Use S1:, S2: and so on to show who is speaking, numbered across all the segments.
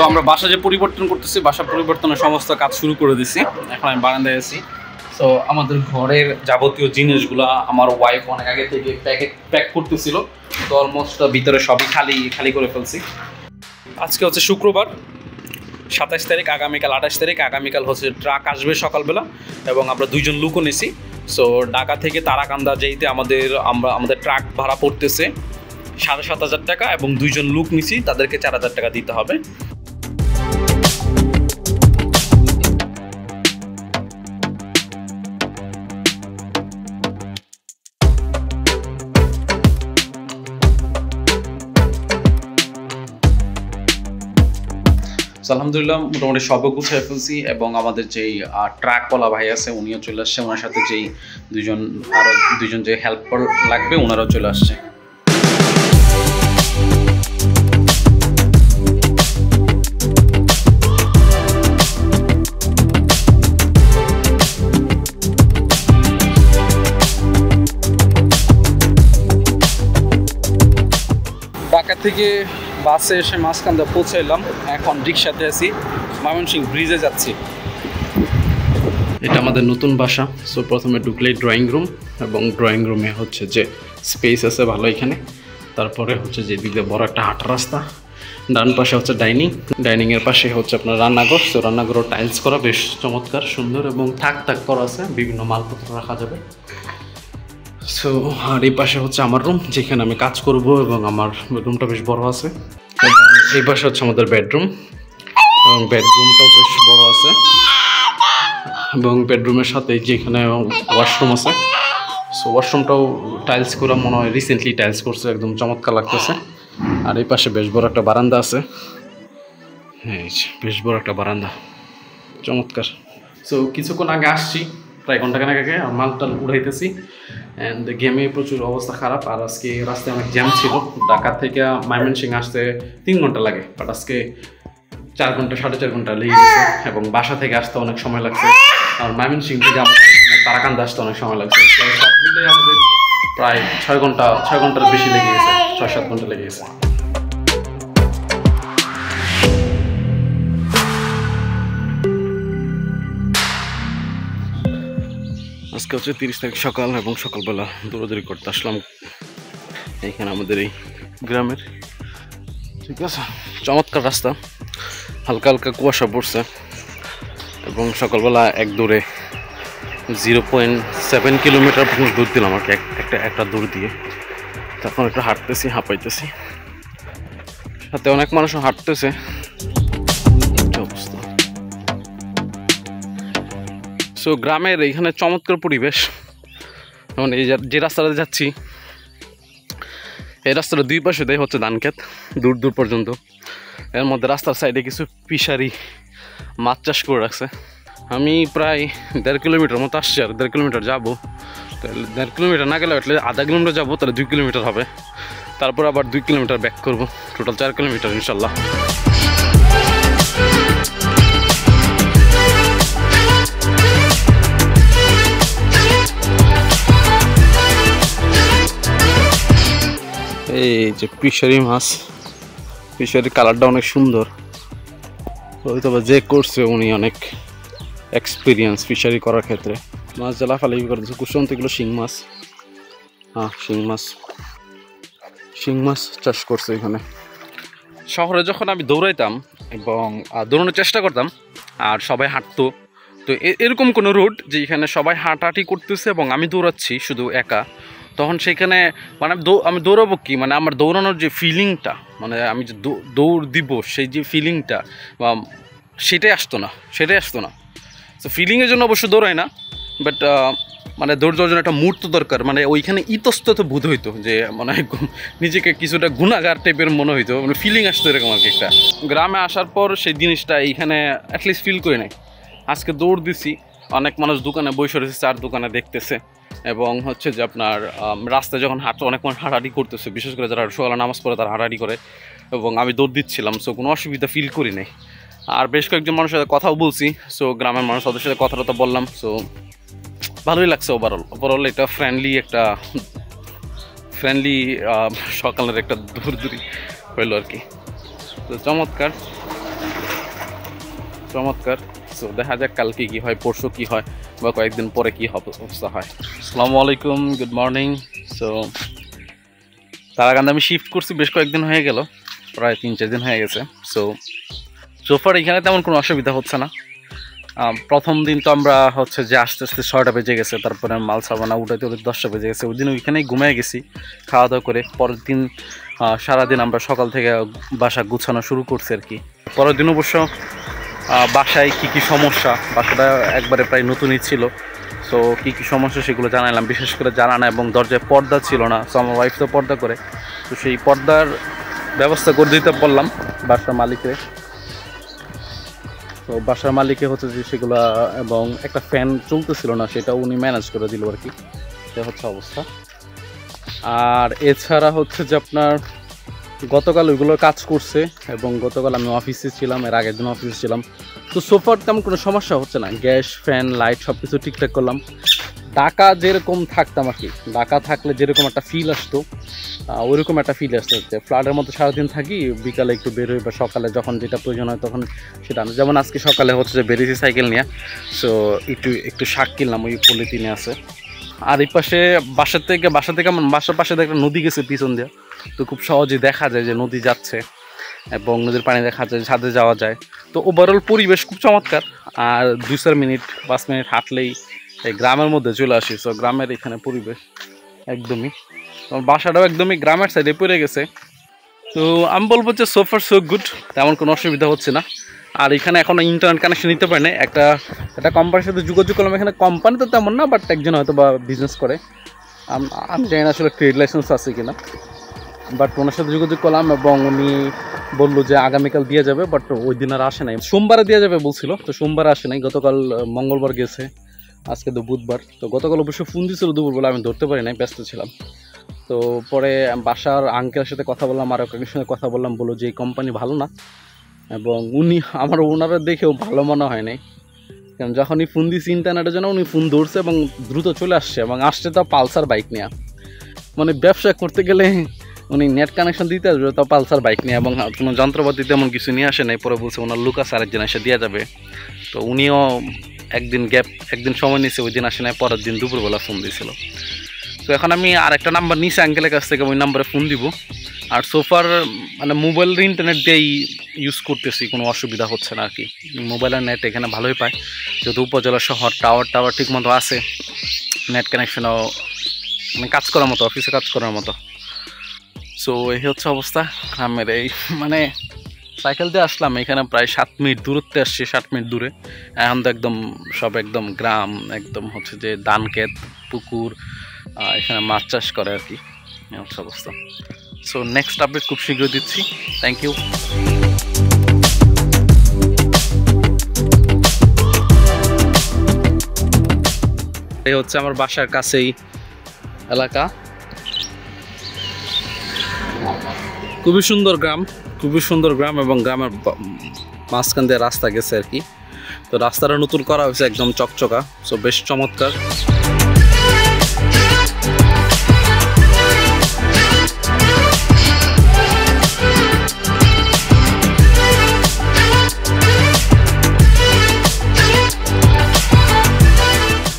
S1: আমরা বাসা যে পরিবর্তন করতেছি, বাসা পরিবর্তনের সমস্ত কাজ শুরু করে দিছি। এখন আমি বারান্দায় আছি। সো আমাদের ঘরের যাবতীয় জিনিসগুলো আমার ওয়াইফ অনেক আগে থেকে প্যাক করতেছিল। তো অলমোস্ট ভিতরে সবই খালি করে ফেলছি। আজকে হচ্ছে শুক্রবার 27 তারিখ, আগামীকাল 28 তারিখ। আগামীকাল হচ্ছে ট্রাক আসবে সকালবেলা এবং আমরা 2 জন লোকও নিছি। সো ঢাকা থেকে তারাকান্দা যেতে আমাদের ট্রাক ভাড়া পড়তেছে 7,500 টাকা এবং 2 জন লোক নিছি, তাদেরকে 4,000 টাকা দিতে হবে। আলহামদুলিল্লাহ মোটামুটি সবও গুছিয়ে ফেলছি এবং আমাদের যেই ট্রাকওয়ালা ভাই আছে উনিও চলে আসছে, ওনার সাথে যেই আরও দুজন যে হেল্পার লাগবে ওনারাও চলে আসছে। ঢাকা থেকে বাসে এসে মাঝখানটা পৌঁছাইলাম, এখন রিক্সাতে আছি, ময়মনসিংহ ব্রিজে যাচ্ছি। এটা আমাদের নতুন বাসা। সো প্রথমে ঢুকলেই ড্রয়িং রুম এবং ড্রয়িং রুমে হচ্ছে যে স্পেস আছে ভালো এখানে। তারপরে হচ্ছে যে দিকে বড় একটা হাঁটার রাস্তা, ডান পাশে হচ্ছে ডাইনিংয়ের পাশে হচ্ছে আপনার রান্নাঘর। সো রান্নাঘরও টাইলস করা, বেশ চমৎকার সুন্দর এবং থাক করা আছে, বিভিন্ন মালপত্র রাখা যাবে। সো আর এই পাশে হচ্ছে আমার রুম, যেখানে আমি কাজ করব এবং আমার রুমটা বেশ বড় আছে। এবং এই পাশে হচ্ছে আমাদের বেডরুম এবং বেডরুমটাও বেশ বড় আছে এবং বেডরুমের সাথে যেখানে ওয়াশরুম আছে। সো ওয়াশরুমটাও টাইলস করা, মনে হয় রিসেন্টলি টাইলস করছে, একদম চমৎকার লাগতেছে। আর এই পাশে বেশ বড় একটা বারান্দা আছে, হ্যাঁ বেশ বড় একটা বারান্দা, চমৎকার। সো কিছুক্ষণ আগে আসছি, প্রায় ঘন্টাখানেক আগে, মালটাল উড়াইতেছি অ্যান্ড গেমে প্রচুর অবস্থা খারাপ। আর আজকে রাস্তায় অনেক জ্যাম ছিল, ঢাকা থেকে ময়মনসিংহ আসতে 3 ঘন্টা লাগে, বাট আজকে 4 ঘন্টা 4.5 ঘন্টা লেগে গেছে এবং বাসা থেকে আসতে অনেক সময় লাগছে। আর ময়মনসিংহ থেকে তারাকান্দা আসতে অনেক সময় লাগছে। সব মিলে আমাদের প্রায় 6 ঘন্টার বেশি লেগে গেছে, 6-7 ঘন্টা লেগে গেছে। আজকে হচ্ছে 30 তারিখ সকাল এবং সকালবেলা দৌড়াদৌড়ি করতে আসলাম এইখানে আমাদের এই গ্রামের। ঠিক আছে, চমৎকার রাস্তা, হালকা হালকা কুয়াশা পড়ছে এবং সকালবেলা এক দৌড়ে 0.7 কিলোমিটার পর্যন্ত দৌড় দিলাম আমাকে একটা দৌড় দিয়ে। তখন একটু হাঁটতেছি, হাঁপাইতেছি, সাথে অনেক মানুষও হাঁটতেছে। অবস্থা। সো গ্রামের এইখানে চমৎকার পরিবেশ। যেমন এই যে রাস্তাটা যাচ্ছি, এই রাস্তাটা 2 পাশে দেয় হচ্ছে ধান ক্ষেত, দূর দূর পর্যন্ত। এর মধ্যে রাস্তার সাইডে কিছু ফিশারি মাছ চাষ করে রাখছে। আমি প্রায় 1.5 কিলোমিটার মতো আসছি, আর 1.5 কিলোমিটার যাবো। তাহলে 1.5 কিলোমিটার না গেলে আটলে আধা কিলোমিটার যাবো, তাহলে 2 কিলোমিটার হবে। তারপর আবার 2 কিলোমিটার ব্যাক করবো, টোটাল 4 কিলোমিটার ইনশাল্লাহ। এই যে ফিশারি মাছ, ফিশারির কালারটা অনেক সুন্দর। হয়তো যে করছে উনি অনেক এক্সপিরিয়েন্স ফিশারি করার ক্ষেত্রে। মাছ জ্বালা ফালি করতেছে, কুসন্ত এগুলো শিং মাছ। হ্যাঁ শিং মাছ চাষ করছে এখানে। শহরে যখন আমি দৌড়াইতাম এবং দৌড়ানোর চেষ্টা করতাম আর সবাই হাঁটতো, তো এরকম কোনো রোড যে এখানে সবাই হাঁটাহাঁটি করতেছে এবং আমি দৌড়াচ্ছি শুধু একা, তখন সেখানে মানে আমি দৌড়াবো কি, মানে আমার দৌড়ানোর যে ফিলিংটা, মানে আমি যে দৌড় দিব সেই যে ফিলিংটা বা সেটাই আসতো না। তো ফিলিংয়ের জন্য অবশ্য দৌড়াই না, বাট মানে দৌড় দেওয়ার জন্য একটা মুহূর্ত দরকার। মানে ওইখানে ইতস্তত বোধ হইতো যে মানে নিজেকে কিছুটা গুণাগার টাইপের মনে হইতো, মানে ফিলিং আসতো এরকম আর কি একটা। গ্রামে আসার পর সেই জিনিসটা এইখানে অ্যাটলিস্ট ফিল করে নেই। আজকে দৌড় দিছি, অনেক মানুষ দোকানে বসে রয়েছে, চার দোকানে দেখতেছে এবং হচ্ছে যে আপনার রাস্তায় যখন অনেক মানুষ হাঁটাহাঁটি করতেছে, বিশেষ করে যারা সকালে নামাজ পড়ে তারা হাঁটাহাঁটি করে এবং আমি দৌড় দিচ্ছিলাম। সো কোনো অসুবিধা ফিল করি নাই। আর বেশ কয়েকজন মানুষের সাথে কথাও বলছি, সো গ্রামের মানুষ তাদের সাথে কথাটা বললাম। সো ভালোই লাগছে ওভারঅল এটা ফ্রেন্ডলি সকালের একটা দৌড়দৌড়ি হইলো আর কি। তো চমৎকার। চমৎকার। সো দেখা যাক কালকে কি হয়, পরশু কি হয়, বা কয়েকদিন পরে কি অবস্থা হয়। আসসালামু আলাইকুম, গুড মর্নিং। সো তারাকান্দে আমি শিফট করছি বেশ কয়েকদিন হয়ে গেল, প্রায় 3-4 দিন হয়ে গেছে। সোফার এখানে তেমন কোনো অসুবিধা হচ্ছে না। প্রথম দিন তো আমরা হচ্ছে যে আস্তে আস্তে 6টা বেজে গেছে, তারপরে মাল সাবানা উঠাতে 10টা বেজে গেছে। ওই দিন ওইখানেই ঘুমিয়ে গেছি খাওয়া দাওয়া করে। পরের দিন সারাদিন আমরা সকাল থেকে বাসা গুছানো শুরু করছি আর কি। পরের দিন অবশ্য বাসায় কী সমস্যা, বাসাটা একবারে প্রায় নতুনই ছিল। সো কী সমস্যা সেগুলো জানালাম, বিশেষ করে জানানো, এবং দরজায় পর্দা ছিল না। সো আমার ওয়াইফ তো পর্দা করে, তো সেই পর্দার ব্যবস্থা করে দিতে বললাম বাসার মালিককে। তো বাসার মালিকে হচ্ছে যে সেগুলো, এবং একটা ফ্যান চলতেছিল না, সেটা উনি ম্যানেজ করে দিল আর কি। এটা হচ্ছে অবস্থা। আর এছাড়া হচ্ছে যে আপনার গতকাল ওইগুলোর কাজ করছে, এবং গতকাল আমি অফিসে ছিলাম, এর আগের দিন অফিসে ছিলাম। তো সোফার তেমন কোনো সমস্যা হচ্ছে না, গ্যাস, ফ্যান, লাইট সব কিছু ঠিকঠাক করলাম। ঢাকা যেরকম থাকতাম আর কি, ঢাকা থাকলে যেরকম একটা ফিল আসতো, ওইরকম একটা ফিল আসতে হচ্ছে। ফ্ল্যাটের মধ্যে সারাদিন থাকি, বিকালে একটু বের হই, বা সকালে যখন যেটা প্রয়োজন হয় তখন সেটা। যেমন আজকে সকালে হচ্ছে যে বেরিয়েছি সাইকেল নিয়ে, সো একটু শাক কিনলাম, ওই পলিথিনে আছে। আর এই পাশে বাসা থেকে আমার বাসার পাশে একটা নদী গেছে পিছন দিয়ে, তো খুব সহজেই দেখা যায় যে নদী যাচ্ছে, এবং নদীর পানি দেখা যায়, ছাদে যাওয়া যায়। তো ওভারঅল পরিবেশ খুব চমৎকার। আর 2-4 মিনিট 5 মিনিট হাঁটলেই এই গ্রামের মধ্যে চলে আসি। সো গ্রামের এখানে পরিবেশ একদমই, বাসাটাও একদমই গ্রামের সাইডে পড়ে গেছে। তো আমি বলবো যে সোফার সো গুড, তেমন কোনো অসুবিধা হচ্ছে না। আর এখানে এখনও ইন্টারনেট কানেকশন নিতে পারে না। একটা কোম্পানির সাথে যোগাযোগ করলাম, এখানে কোম্পানি তো তেমন না, বাট একজন হয়তো বা বিজনেস করে, আমি জানি না আসলে ট্রেড লাইসেন্স আছে কিনা, বাট ওনার সাথে যোগাযোগ করলাম, এবং উনি বললো যে আগামীকাল দিয়ে যাবে, বাট ওই দিন আর আসে নাই। সোমবারে দিয়ে যাবে বলছিল, তো সোমবারে আসে নাই। গতকাল মঙ্গলবার গেছে, আজকে তো বুধবার। তো গতকাল অবশ্য ফোন দিয়েছিল দুপুরবেলা, আমি ধরতে পারি নাই, ব্যস্ত ছিলাম। তো পরে বাসার আঙ্কেলের সাথে কথা বললাম, আর একজনের সাথে কথা বললাম, বললো যে এই কোম্পানি ভালো না, এবং ওনারা দেখেও ভালো মনে হয় নাই। কারণ যখনই ফোন দিয়েছি ইন্টারনেটের জন্য, উনি ফোন ধরছে এবং দ্রুত চলে আসছে, এবং আসছে তো পালসার বাইক নিয়ে। মানে ব্যবসা করতে গেলে উনি নেট কানেকশন দিতে আসবে তো পালসার বাইক নিয়ে, এবং কোনো যন্ত্রপাতি তেমন কিছু নিয়ে আসে নাই। পরে বলছে ওনার লুক আছে, আরেকজন এসে দিয়ে যাবে। তো উনিও একদিন সময় নিয়েছে, ওই দিন আসে নাই, পরের দিন দুপুরবেলা ফোন দিয়েছিল। তো এখন আমি আরেকটা নাম্বার নিয়েছি আঙ্কেলের কাছ থেকে, ওই নাম্বারে ফোন দিব। আর সোফার মানে মোবাইলের ইন্টারনেট দিয়েই ইউজ করতেছি, কোনো অসুবিধা হচ্ছে না আর কি। মোবাইলের নেট এখানে ভালোই পায়, যেহেতু উপজেলা শহর, টাওয়ার ঠিক মতো আছে, নেট কানেকশনও মানে কাজ করার মতো, অফিসে কাজ করার মতো। সো এই হচ্ছে অবস্থা গ্রামের। এই মানে সাইকেল দিয়ে আসলাম, এখানে প্রায় 7 মিনিট দূরত্বে আসছি, 7 মিনিট দূরে। এখন তো একদম সব একদম গ্রাম, একদম হচ্ছে যে ধান ক্ষেত, পুকুর, এখানে মাছ চাষ করে আর কি। এই হচ্ছে অবস্থা। সো নেক্সট আপডেট খুব শীঘ্রই দিচ্ছি। Thank you. এই হচ্ছে আমার বাসার কাছেই এলাকা, খুবই সুন্দর গ্রাম, এবং গ্রামের মাঝখান দিয়ে রাস্তা গেছে আর কি। তো রাস্তাটা নতুন করা হয়েছে, একদম চকচকা, সো বেশ চমৎকার।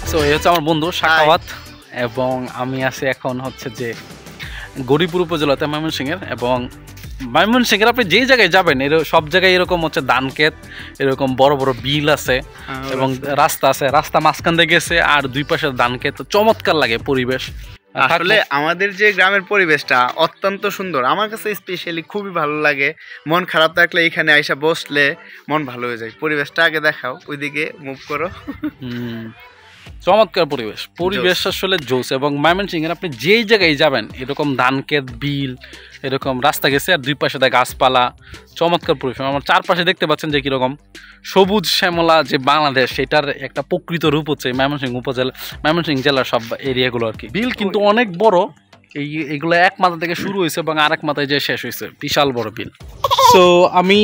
S1: সো এই হচ্ছে আমার বন্ধু সাখাওয়াত, এবং আমি আছি এখন হচ্ছে যে গৌরীপুর উপজেলাতে, ময়মনসিংহের। এবং ময়মনসিংহের আপনি যেই জায়গায় যাবেন, সব জায়গায় এরকম হচ্ছে ধান ক্ষেত, এরকম বড় বড় বিল আছে, এবং রাস্তা আছে, রাস্তা মাঝখান দিয়ে গেছে, আর দুই পাশে ধান ক্ষেত। চমৎকার লাগে পরিবেশ।
S2: আসলে আমাদের যে গ্রামের পরিবেশটা অত্যন্ত সুন্দর, আমার কাছে স্পেশালি খুবই ভালো লাগে। মন খারাপ থাকলে এখানে আইসা বসলে মন ভালো হয়ে যায়। পরিবেশটা আগে দেখাও, ওইদিকে মুভ করো।
S1: চমৎকার পরিবেশ আসলে জোস। এবং ময়মনসিংহের আপনি যেই জায়গায় যাবেন, এরকম ধান ক্ষেত, বিল, এরকম রাস্তা গেছে, আর দুই পাশে গাছপালা, চমৎকার পরিবেশ। আমার চারপাশে দেখতে পাচ্ছেন যে কীরকম সবুজ শ্যামলা, যে বাংলাদেশ, সেটার একটা প্রকৃত রূপ হচ্ছে ময়মনসিংহ উপজেলা, ময়মনসিংহ জেলার সব এরিয়াগুলো আর কি। বিল কিন্তু অনেক বড়, এইগুলো এক মাথা থেকে শুরু হয়েছে এবং আরেক মাথায় যে শেষ হয়েছে, বিশাল বড় বিল। সো আমি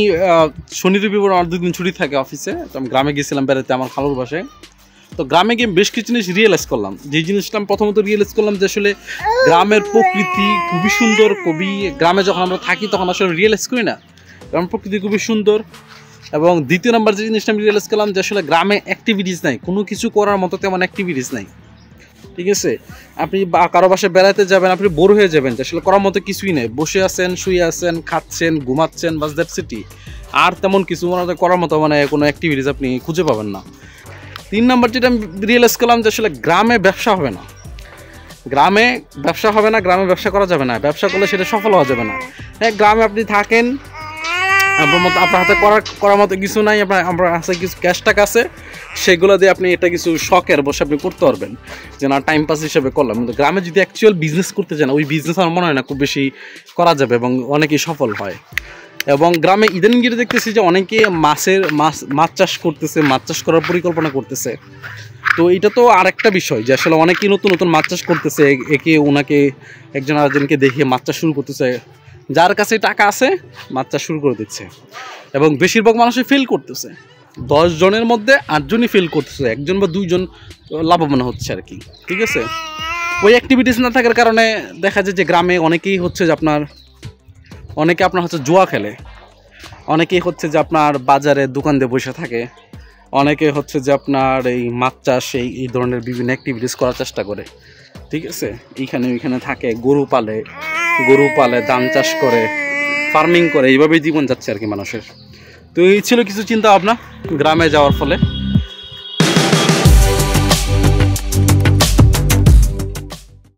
S1: শনি রবিবার আমার 2 দিন ছুটি থাকে অফিসে, তো আমি গ্রামে গেছিলাম বেড়াতে আমার খালুর বাসায়। তো গ্রামে গিয়ে বেশ কিছু জিনিস রিয়েলাইজ করলাম। যে জিনিসটা আমি প্রথমত রিয়েলাইজ করলাম যে আসলে গ্রামের প্রকৃতি খুবই সুন্দর। গ্রামে যখন আমরা থাকি তখন আসলে রিয়েলাইজ করি না, গ্রামের প্রকৃতি খুবই সুন্দর। এবং দ্বিতীয় নাম্বার যে জিনিসটা আমি রিয়েলাইজ করলাম যে আসলে গ্রামে অ্যাক্টিভিটিস নাই, কোনো কিছু করার মতো তেমন অ্যাক্টিভিটিস নাই। ঠিক আছে, আপনি কারো বাসায় বেড়াতে যাবেন, আপনি বোর হয়ে যাবেন যে আসলে করার মতো কিছুই নেই, বসে আছেন, শুয়ে আছেন, খাচ্ছেন, ঘুমাচ্ছেন, বাস দ্যাটস ইট। আর তেমন কিছু করার মতো কোনো অ্যাক্টিভিটিস আপনি খুঁজে পাবেন না। 3 নাম্বার যেটা আমি রিয়েলাইজ করলাম যে আসলে গ্রামে ব্যবসা হবে না, গ্রামে ব্যবসা করা যাবে না, ব্যবসা করলে সেটা সফল হওয়া যাবে না। হ্যাঁ, গ্রামে আপনি থাকেন, আপনার হাতে করার মতো কিছু নাই, আপনার হাতে কিছু ক্যাশ টাকা আছে, সেগুলো দিয়ে আপনি এটা কিছু শখের বসে আপনি করতে পারবেন, যে না টাইম পাস হিসেবে করলাম। কিন্তু গ্রামে যদি অ্যাকচুয়াল বিজনেস করতে চান, ওই বিজনেস আমার মনে হয় না খুব বেশি করা যাবে এবং অনেকেই সফল হয়। এবং গ্রামে ইদানিং যেটা দেখতেছি যে অনেকে মাছ চাষ করতেছে, মাছ চাষ করার পরিকল্পনা করতেছে। তো এটা তো আরেকটা বিষয় যে আসলে অনেকেই নতুন নতুন মাছ চাষ করতেছে, ওনাকে একজন আরেকজনকে দেখিয়ে মাছ চাষ শুরু করতেছে, যার কাছে টাকা আছে মাছ চাষ শুরু করে দিচ্ছে। এবং বেশিরভাগ মানুষই ফেল করতেছে, 10 জনের মধ্যে 8 জনই ফেল করতেছে, 1 বা 2 জন লাভবান হচ্ছে আর কি। ঠিক আছে, ওই অ্যাক্টিভিটিস না থাকার কারণে দেখা যায় যে গ্রামে অনেকেই হচ্ছে যে অনেকে আপনার হচ্ছে জুয়া খেলে, অনেকেই হচ্ছে যে আপনার বাজারে দোকান দিয়ে বসে থাকে, অনেকে হচ্ছে যে আপনার এই মাছ চাষ এই ধরনের বিভিন্ন অ্যাক্টিভিটিস করার চেষ্টা করে। ঠিক আছে, ওইখানে থাকে, গরু পালে, ধান চাষ করে, ফার্মিং করে, এইভাবেই জীবন যাচ্ছে আর কি মানুষের। তো এই ছিল কিছু চিন্তা ভাবনা গ্রামে যাওয়ার ফলে।